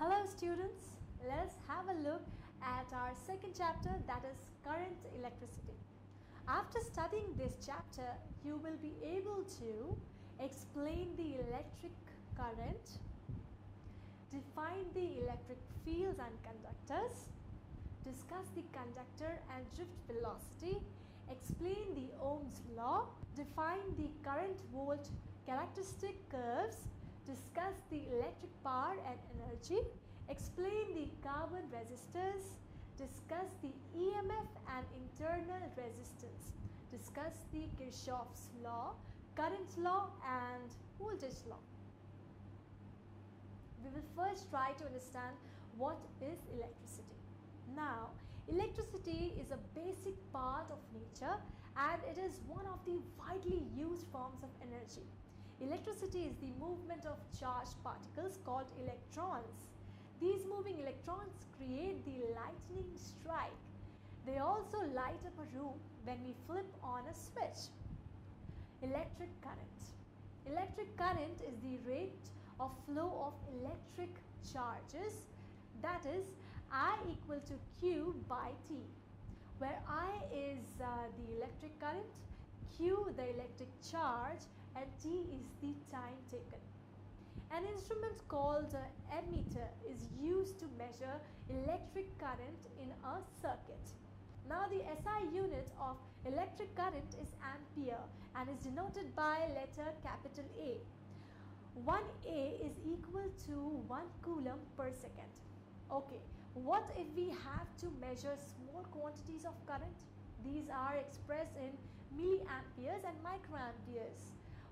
Hello students, let's have a look at our second chapter, that is current electricity. After studying this chapter, you will be able to explain the electric current, define the electric fields and conductors, discuss the conductor and drift velocity, explain the Ohm's law, define the current volt characteristic curves, discuss the electric power and energy, explain the carbon resistors, discuss the EMF and internal resistance, discuss the Kirchhoff's law, current law and voltage law. We will first try to understand what is electricity. Now, electricity is a basic part of nature and it is one of the widely used forms of energy. Electricity is the movement of charged particles called electrons. These moving electrons create the lightning strike. They also light up a room when we flip on a switch. Electric current. Electric current is the rate of flow of electric charges, that is I equal to Q by T, where I is the electric current, Q the electric charge and T is the time taken. An instrument called an ammeter is used to measure electric current in a circuit. Now the SI unit of electric current is ampere and is denoted by letter capital A. 1 A is equal to 1 coulomb per second. Okay, what if we have to measure small quantities of current? These are expressed in milliamperes and microamperes.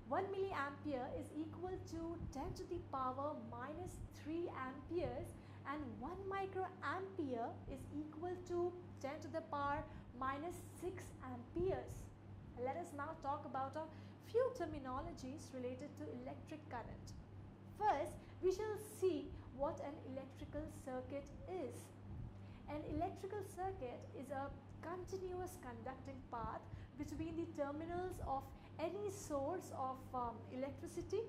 1 milliampere is equal to 10 to the power minus 3 amperes and 1 microampere is equal to 10 to the power minus 6 amperes. Let us now talk about a few terminologies related to electric current. First, we shall see what an electrical circuit is. An electrical circuit is a continuous conducting path between the terminals of any source of electricity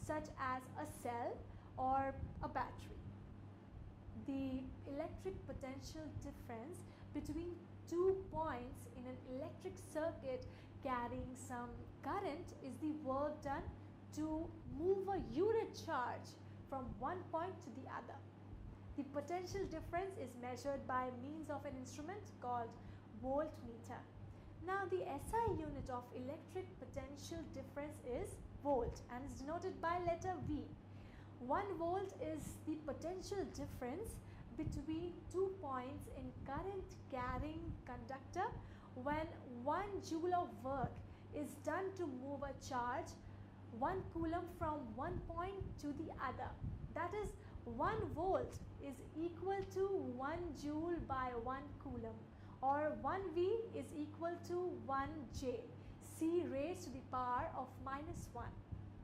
such as a cell or a battery. The electric potential difference between 2 points in an electric circuit carrying some current is the work done to move a unit charge from one point to the other. The potential difference is measured by means of an instrument called voltmeter. Now the SI unit of electric potential difference is volt and is denoted by letter V. 1 volt is the potential difference between 2 points in current carrying conductor when 1 joule of work is done to move a charge 1 coulomb from one point to the other. That is 1 volt is equal to 1 joule by 1 coulomb, or 1 V is equal to 1 J, C raised to the power of minus 1.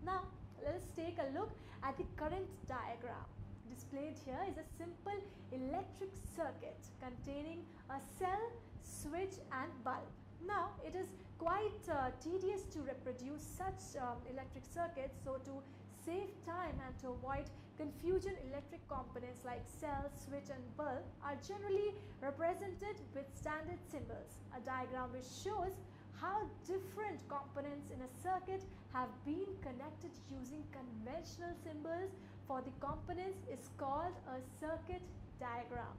Now let us take a look at the current diagram. Displayed here is a simple electric circuit containing a cell, switch and bulb. Now it is quite tedious to reproduce such electric circuits, so to save time and to avoid confusion, electric components like cell, switch and bulb are generally represented with standard symbols. A diagram which shows how different components in a circuit have been connected using conventional symbols for the components is called a circuit diagram.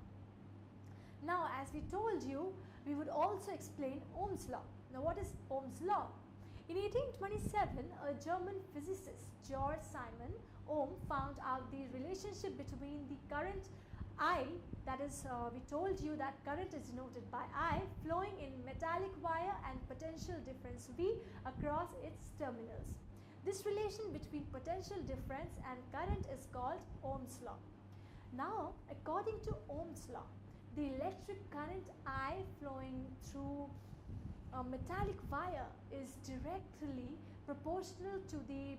Now, as we told you, we would also explain Ohm's law. Now, what is Ohm's law? In 1827, a German physicist, Georg Simon Ohm, found out the relationship between the current I, that is, we told you that current is denoted by I, flowing in metallic wire and potential difference V across its terminals. This relation between potential difference and current is called Ohm's law. Now, according to Ohm's law, the electric current I flowing through a metallic wire is directly proportional to the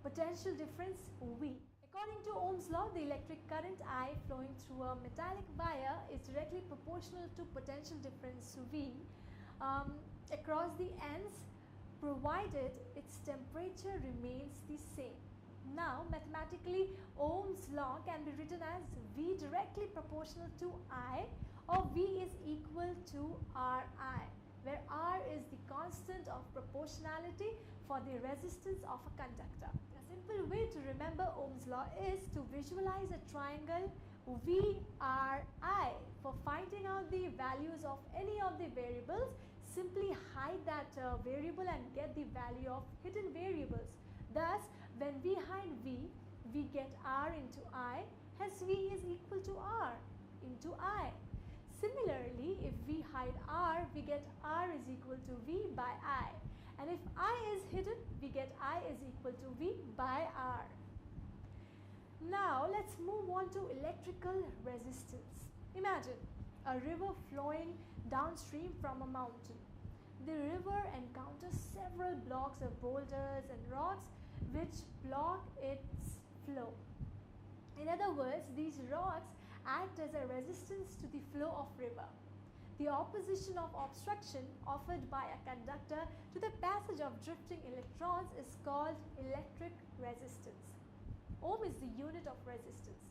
potential difference V. According to Ohm's law, the electric current I flowing through a metallic wire is directly proportional to potential difference V across the ends, provided its temperature remains the same. Now mathematically, Ohm's law can be written as V directly proportional to I, or V is equal to Ri, where R is the constant of proportionality for the resistance of a conductor. A simple way to remember Ohm's law is to visualize a triangle VRI. For finding out the values of any of the variables, simply hide that variable and get the value of hidden variables. Thus, when we hide V, we get R into I, hence V is equal to R into I. Similarly, if we hide R, we get R is equal to V by I. And if I is hidden, we get I is equal to V by R. Now, let's move on to electrical resistance. Imagine a river flowing downstream from a mountain. The river encounters several blocks of boulders and rocks which block its flow. In other words, these rocks act as a resistance to the flow of river. The opposition of obstruction offered by a conductor to the passage of drifting electrons is called electric resistance. Ohm is the unit of resistance.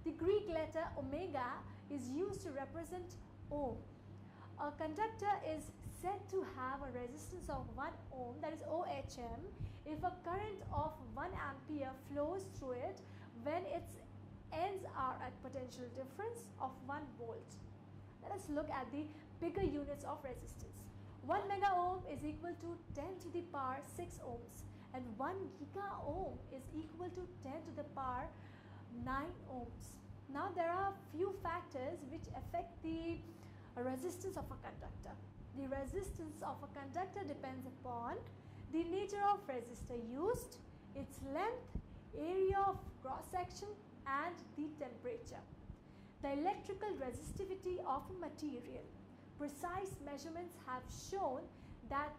The Greek letter omega is used to represent ohm. A conductor is said to have a resistance of 1 ohm, that is OHM, if a current of 1 ampere flows through it when its ends are at potential difference of 1 volt. Let us look at the bigger units of resistance. 1 mega ohm is equal to 10 to the power 6 ohms, and 1 giga ohm is equal to 10 to the power 9 ohms. Now there are few factors which affect the resistance of a conductor. The resistance of a conductor depends upon the nature of resistor used, its length, area of cross section, and the temperature. The electrical resistivity of a material. Precise measurements have shown that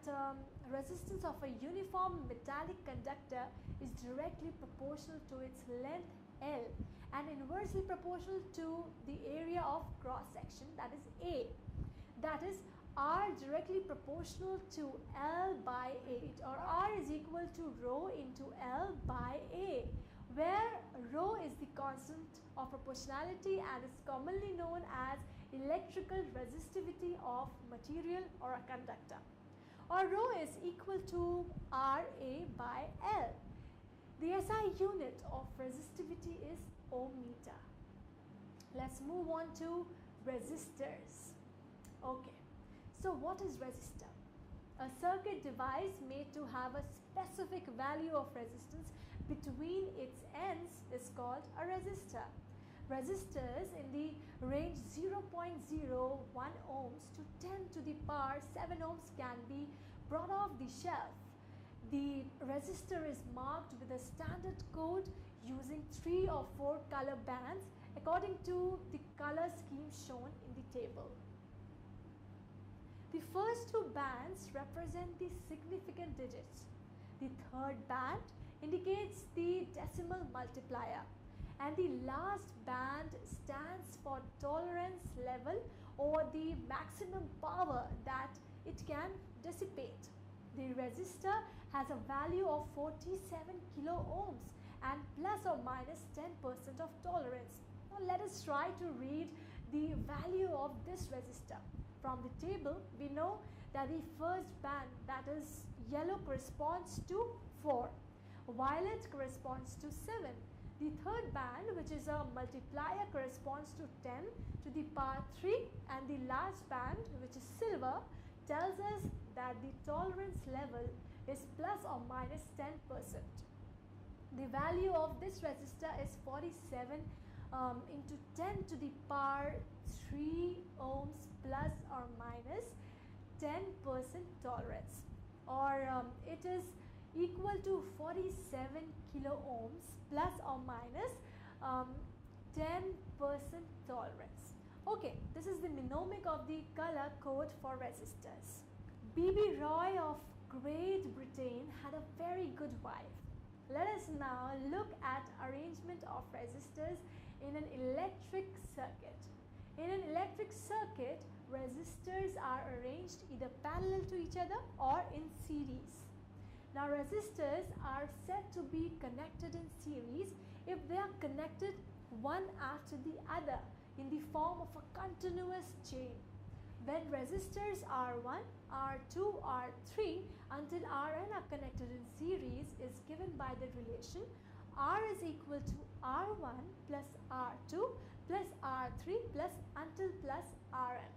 resistance of a uniform metallic conductor is directly proportional to its length L and inversely proportional to the area of cross section, that is A. That is R directly proportional to L by 8, or R is equal to rho into L by A, where rho is the constant of proportionality and is commonly known as electrical resistivity of material or a conductor. Or rho is equal to Ra by L. The SI unit of resistivity is ohm meter. Let's move on to resistors. Okay, so what is resistor? A circuit device made to have a specific value of resistance between its ends is called a resistor. Resistors in the range 0.01 ohms to 10 to the power 7 ohms can be brought off the shelf. The resistor is marked with a standard code using 3 or 4 color bands according to the color scheme shown in the table. The first 2 bands represent the significant digits. The third band indicates the decimal multiplier, and the last band stands for tolerance level or the maximum power that it can dissipate. The resistor has a value of 47 kilo ohms and plus or minus 10% of tolerance. Now let us try to read the value of this resistor. From the table, we know that the first band, that is yellow, corresponds to 4. Violet corresponds to 7. The third band, which is a multiplier, corresponds to 10 to the power 3, and the last band, which is silver, tells us that the tolerance level is plus or minus 10%. The value of this resistor is 47 into 10 to the power 3 ohms plus or minus 10% tolerance, or it is equal to 47 kilo ohms plus or minus 10% tolerance. Okay, this is the mnemonic of the color code for resistors. B.B. Roy of Great Britain had a very good wife. Let us now look at arrangement of resistors in an electric circuit. In an electric circuit, resistors are arranged either parallel to each other or in series. Now resistors are said to be connected in series if they are connected one after the other in the form of a continuous chain. When resistors R1, R2, R3 until Rn are connected in series is given by the relation R is equal to R1 plus R2 plus R3 plus until plus Rn,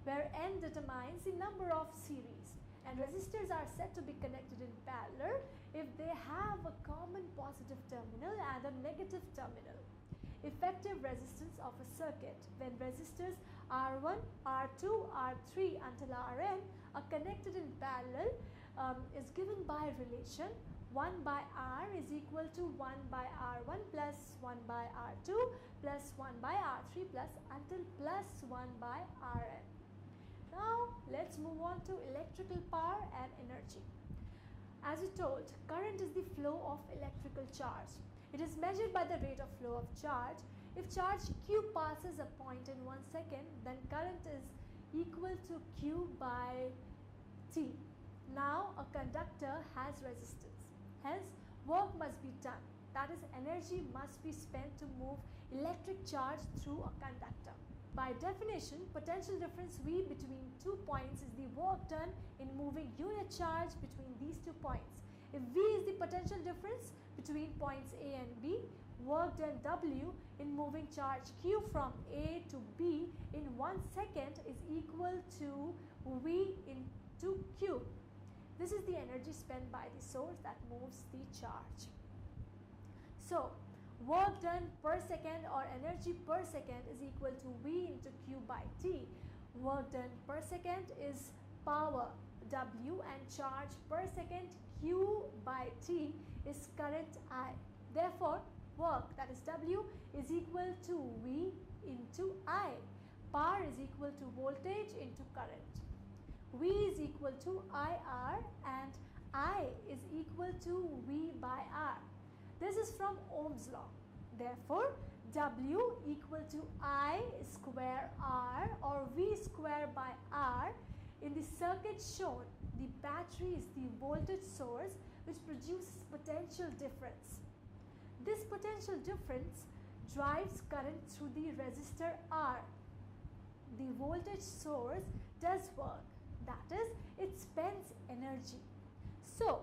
where n determines the number of series, and resistors are said to be connected in parallel if they have a common positive terminal and a negative terminal. Effective resistance of a circuit when resistors R1, R2, R3 until Rn are connected in parallel is given by relation 1 by R is equal to 1 by R1 plus 1 by R2 plus 1 by R3 plus until plus 1 by Rn. Now let's move on to electrical power and energy. As we told, current is the flow of electrical charge. It is measured by the rate of flow of charge. If charge Q passes a point in 1 second, then current is equal to Q by T. Now a conductor has resistance. Hence, work must be done. That is, energy must be spent to move electric charge through a conductor. By definition, potential difference V between 2 points is the work done in moving unit charge between these 2 points. If V is the potential difference between points A and B, work done W in moving charge Q from A to B in 1 second is equal to V into Q. This is the energy spent by the source that moves the charge. So, work done per second or energy per second is equal to V into Q by T. Work done per second is power W and charge per second Q by T is current I. Therefore, work, that is W, is equal to V into I. Power is equal to voltage into current. V is equal to IR and I is equal to V by R. This is from Ohm's law. Therefore, W equal to I square R or V square by R. In the circuit shown, the battery is the voltage source which produces potential difference. This potential difference drives current through the resistor R. The voltage source does work, that is, it spends energy. So,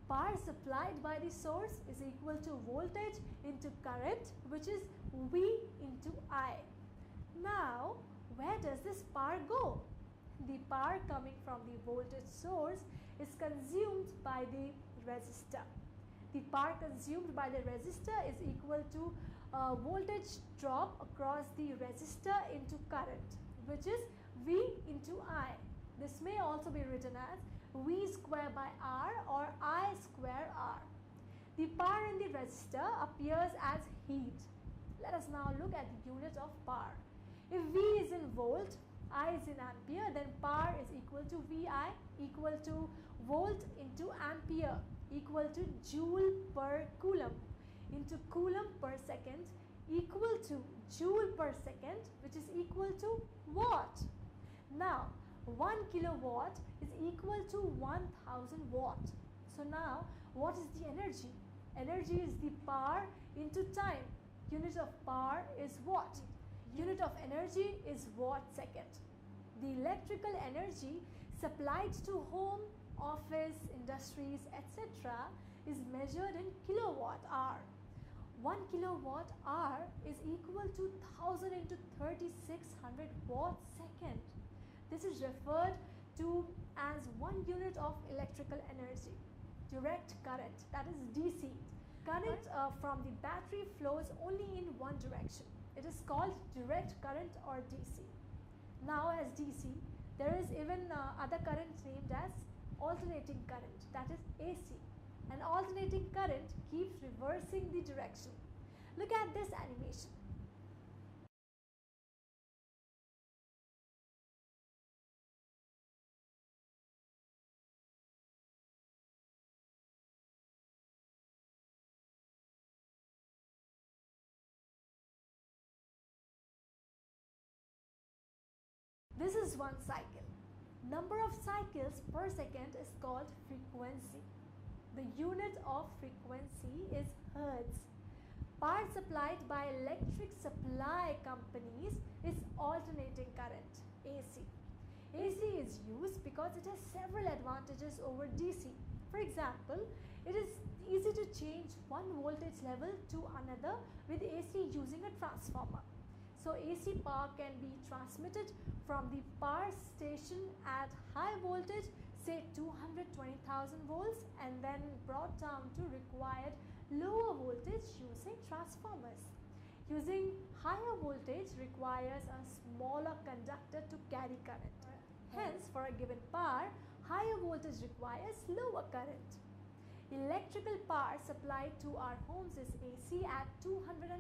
power supplied by the source is equal to voltage into current, which is V into I. Now, where does this power go? The power coming from the voltage source is consumed by the resistor. The power consumed by the resistor is equal to voltage drop across the resistor into current, which is V into I. This may also be written as V square by R or I square R. The power in the resistor appears as heat. Let us now look at the unit of power. If V is in volt, I is in ampere, then power is equal to VI equal to volt into ampere equal to joule per coulomb into coulomb per second equal to joule per second, which is equal to watt. Now, 1 kilowatt is equal to 1000 watt. So now, what is the energy? Energy is the power into time. Unit of power is watt. Unit of energy is watt second. The electrical energy supplied to home, office, industries, etc. is measured in kilowatt hour. 1 kilowatt hour is equal to 1000 into 3600 watt second. This is referred to as 1 unit of electrical energy. Direct current, that is DC. Current from the battery flows only in one direction. It is called direct current or DC. Now, as DC, there is even other current named as alternating current, that is AC. An alternating current keeps reversing the direction. Look at this animation. This is one cycle. Number of cycles per second is called frequency. The unit of frequency is hertz. Power supplied by electric supply companies is alternating current, AC. AC is used because it has several advantages over DC. For example, it is easy to change one voltage level to another with AC using a transformer. So AC power can be transmitted from the power station at high voltage, say 220,000 volts, and then brought down to required lower voltage using transformers. Using higher voltage requires a smaller conductor to carry current. Hence, for a given power, higher voltage requires lower current. Electrical power supplied to our homes is AC at 240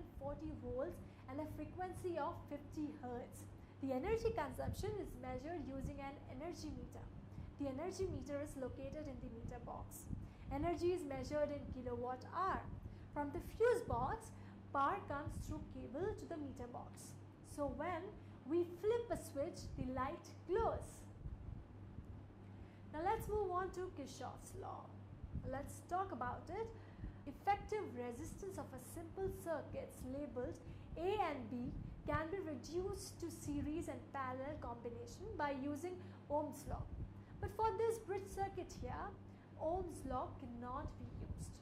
volts and a frequency of 50 Hz. The energy consumption is measured using an energy meter. The energy meter is located in the meter box. Energy is measured in kilowatt hour. From the fuse box, power comes through cable to the meter box. So when we flip a switch, the light glows. Now let's move on to Kirchhoff's law. Let's talk about it. Effective resistance of a simple circuits labeled A and B can be reduced to series and parallel combination by using Ohm's law. But for this bridge circuit here, Ohm's law cannot be used.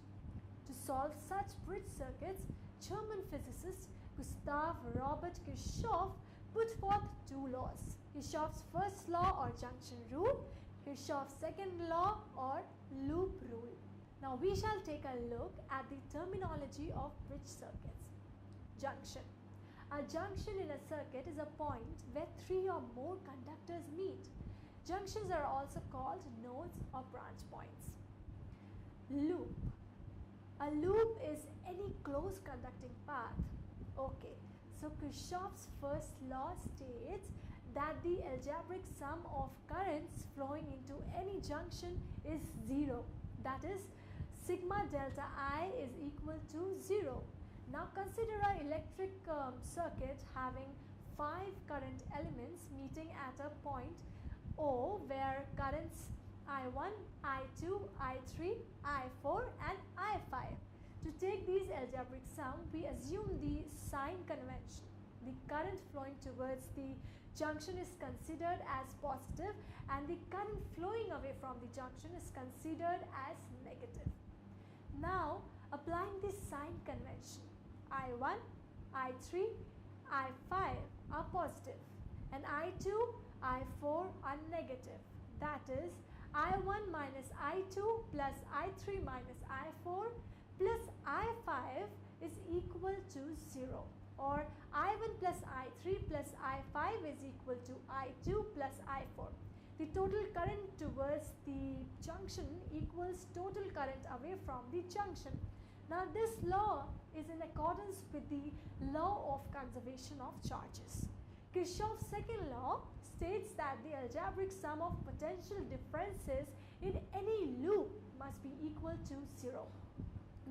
To solve such bridge circuits, German physicist Gustav Robert Kirchhoff put forth two laws: Kirchhoff's first law or junction rule, Kirchhoff's second law or loop rule. Now we shall take a look at the terminology of bridge circuits. Junction. A junction in a circuit is a point where three or more conductors meet. Junctions are also called nodes or branch points. Loop. A loop is any closed conducting path. Okay, so Kirchhoff's first law states that the algebraic sum of currents flowing into any junction is 0. That is, sigma delta I is equal to 0. Now consider an electric circuit having 5 current elements meeting at a point O where currents I1, I2, I3, I4 and I5. To take these algebraic sum, we assume the sign convention. The current flowing towards the junction is considered as positive and the current flowing away from the junction is considered as negative. Now, applying this sign convention, I1, I3, I5 are positive and I2, I4 are negative. That is, I1 minus I2 plus I3 minus I4 plus I5 is equal to 0, or I1 plus I3 plus I5 is equal to I2 plus I4. The total current towards the junction equals total current away from the junction. Now this law is in accordance with the law of conservation of charges. Kirchhoff's second law states that the algebraic sum of potential differences in any loop must be equal to 0.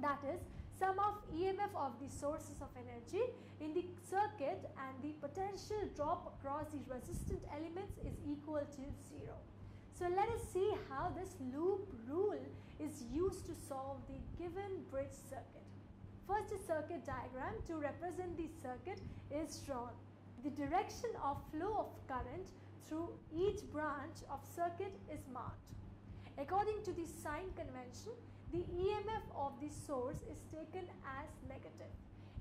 That is, sum of EMF of the sources of energy in the circuit and the potential drop across the resistant elements is equal to 0. So let us see how this loop rule is used to solve the given bridge circuit. First, a circuit diagram to represent the circuit is drawn. The direction of flow of current through each branch of circuit is marked. According to the sign convention, the EMF of the source is taken as negative.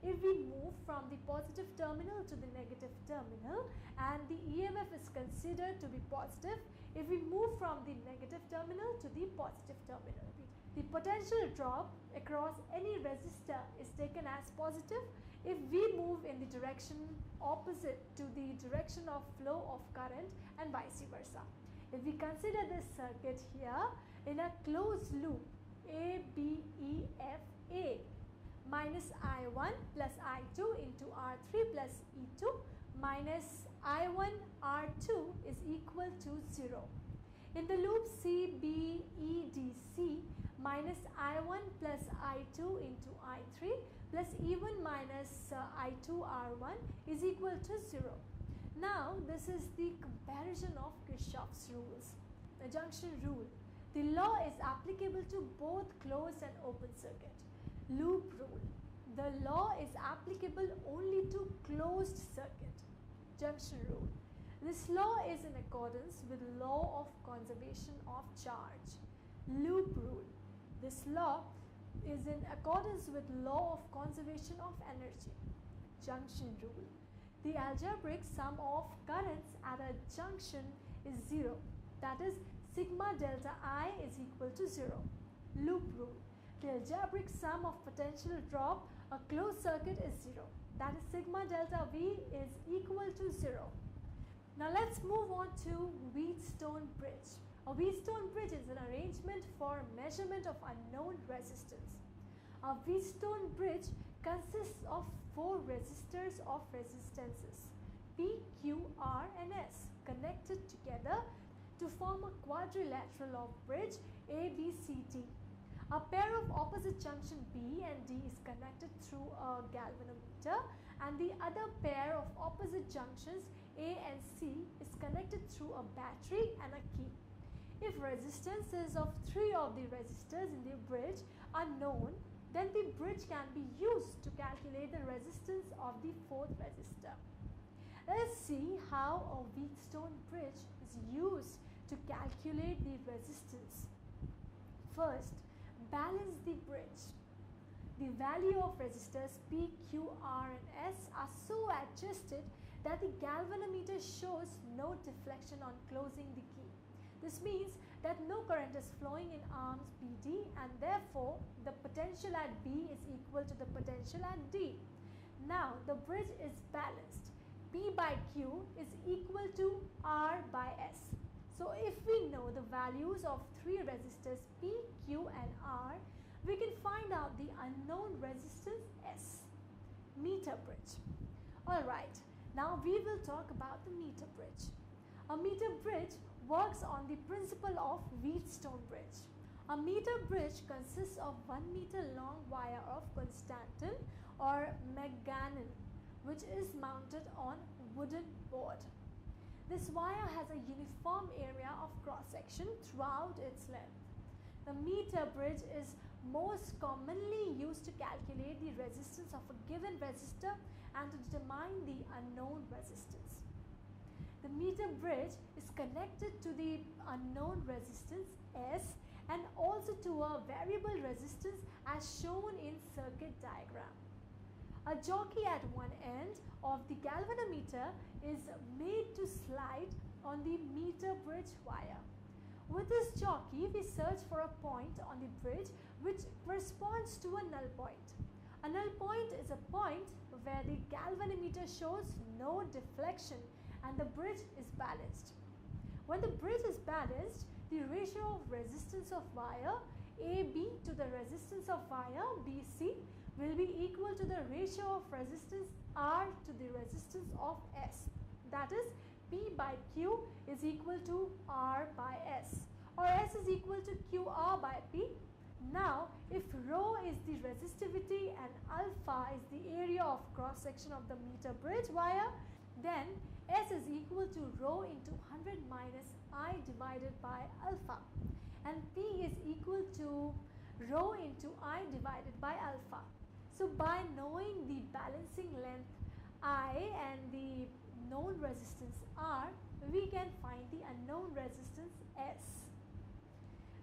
If we move from the positive terminal to the negative terminal and the EMF is considered to be positive, if we move from the negative terminal to the positive terminal, the potential drop across any resistor is taken as positive if we move in the direction opposite to the direction of flow of current and vice versa. If we consider this circuit here in a closed loop, A, B, E, F, A, minus I1 plus I2 into R3 plus E2 minus I1 R2 is equal to 0. In the loop C, B, E, D, C, minus I1 plus I2 into I3 plus E1 minus I2 R1 is equal to 0. Now this is the comparison of Kirchhoff's rules. The junction rule. The law is applicable to both closed and open circuit. Loop rule. The law is applicable only to closed circuit. Junction rule. This law is in accordance with law of conservation of charge. Loop rule. This law is in accordance with law of conservation of energy. Junction rule. The algebraic sum of currents at a junction is 0. That is, sigma delta I is equal to 0. Loop rule. The algebraic sum of potential drop a closed circuit is 0. That is, sigma delta V is equal to 0. Now let's move on to Wheatstone Bridge. A Wheatstone Bridge is an arrangement for measurement of unknown resistance. A Wheatstone Bridge consists of 4 resistors of resistances P, Q, R and S connected together to form a quadrilateral of bridge ABCD. A pair of opposite junction B and D is connected through a galvanometer, and the other pair of opposite junctions A and C is connected through a battery and a key. If resistances of 3 of the resistors in the bridge are known, then the bridge can be used to calculate the resistance of the 4th resistor. Let us see how a Wheatstone bridge is used to calculate the resistance. First, balance the bridge. The value of resistors P, Q, R and S are so adjusted that the galvanometer shows no deflection on closing the key. This means that no current is flowing in arms BD, and therefore the potential at B is equal to the potential at D. Now the bridge is balanced. P by Q is equal to R by S. So if we know the values of 3 resistors P, Q and R, we can find out the unknown resistance S. Meter bridge. Alright, now we will talk about the meter bridge. A meter bridge works on the principle of Wheatstone bridge. A meter bridge consists of 1 meter long wire of constantan or manganese, which is mounted on wooden board. This wire has a uniform area of cross-section throughout its length. The meter bridge is most commonly used to calculate the resistance of a given resistor and to determine the unknown resistance. The meter bridge is connected to the unknown resistance S and also to a variable resistance as shown in circuit diagram. A jockey at one end of the galvanometer is made to slide on the meter bridge wire. With this jockey, we search for a point on the bridge which corresponds to a null point. A null point is a point where the galvanometer shows no deflection and the bridge is balanced. When the bridge is balanced, the ratio of resistance of wire AB to the resistance of wire BC will be equal to the ratio of resistance R to the resistance of S. That is, P by Q is equal to R by S, or S is equal to QR by P. Now, if rho is the resistivity and alpha is the area of cross section of the meter bridge wire, then S is equal to rho into 100 minus I divided by alpha, and P is equal to rho into I divided by alpha. So by knowing the balancing length I and the known resistance R, we can find the unknown resistance S.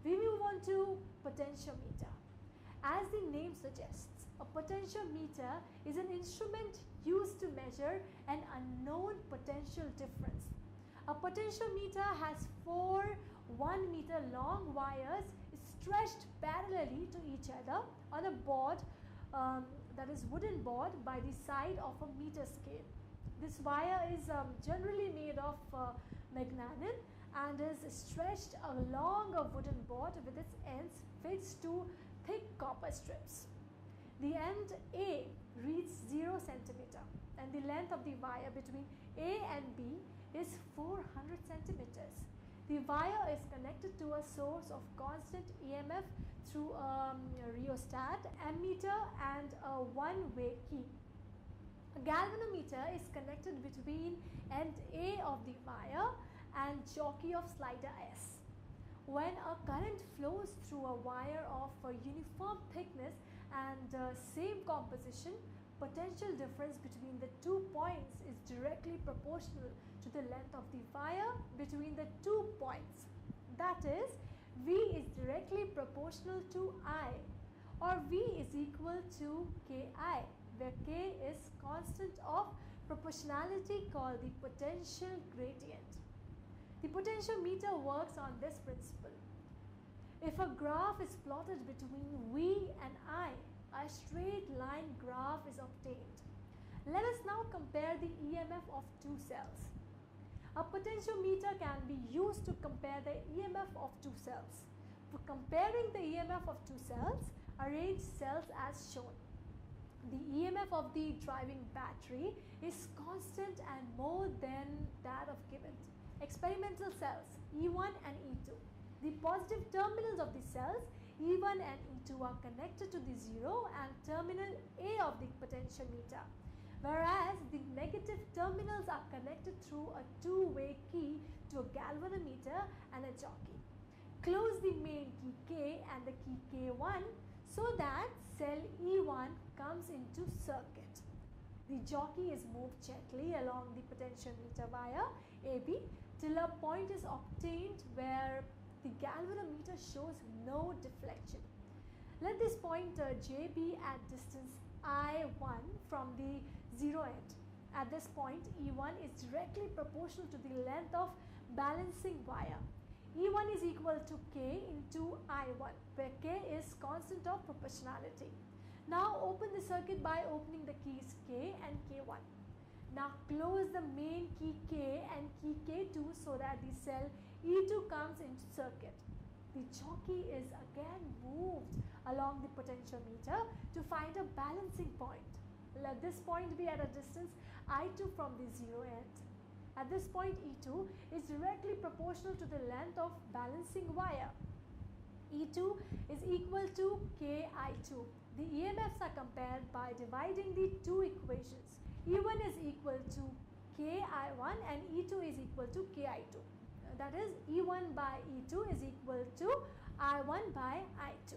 We move on to potentiometer. As the name suggests, a potentiometer is an instrument used to measure an unknown potential difference. A potentiometer has 4 1 meter long wires stretched parallelly to each other on a board, that is wooden board, by the side of a meter scale. This wire is generally made of manganese and is stretched along a wooden board with its ends fixed to thick copper strips. The end A reads 0 centimeter and the length of the wire between A and B is 400 centimeters. The wire is connected to a source of constant EMF through a rheostat, ammeter and a one-way key. A galvanometer is connected between end A of the wire and jockey of slider S. When a current flows through a wire of a uniform thickness and same composition, potential difference between the 2 points is directly proportional to the length of the wire between the 2 points. That is, V is directly proportional to I, or V is equal to Ki, where K is constant of proportionality called the potential gradient. The potentiometer works on this principle. If a graph is plotted between V and I, a straight line graph is obtained. Let us now compare the EMF of two cells. A potentiometer can be used to compare the EMF of two cells. For comparing the EMF of two cells, arrange cells as shown. The EMF of the driving battery is constant and more than that of given experimental cells E1 and E2. The positive terminals of the cells E1 and E2 are connected to the 0 and terminal A of the potentiometer, whereas the negative terminals are connected through a two-way key to a galvanometer and a jockey. Close the main key K and the key K1 so that cell E1 comes into circuit. The jockey is moved gently along the potentiometer wire AB till a point is obtained where the galvanometer shows no deflection. Let this pointer J be at distance I1 from the 0 end. At this point, E1 is directly proportional to the length of balancing wire. E1 is equal to K into I1, where K is constant of proportionality. Now open the circuit by opening the keys K and K1. Now close the main key K and key K2 so that the cell E2 comes into circuit. The jockey is again moved along the potentiometer to find a balancing point. Let this point be at a distance I2 from the 0 end. At this point, E2 is directly proportional to the length of balancing wire. E2 is equal to Ki2. The EMFs are compared by dividing the two equations. E1 is equal to Ki1 and E2 is equal to Ki2. That is, E1 by E2 is equal to I1 by I2.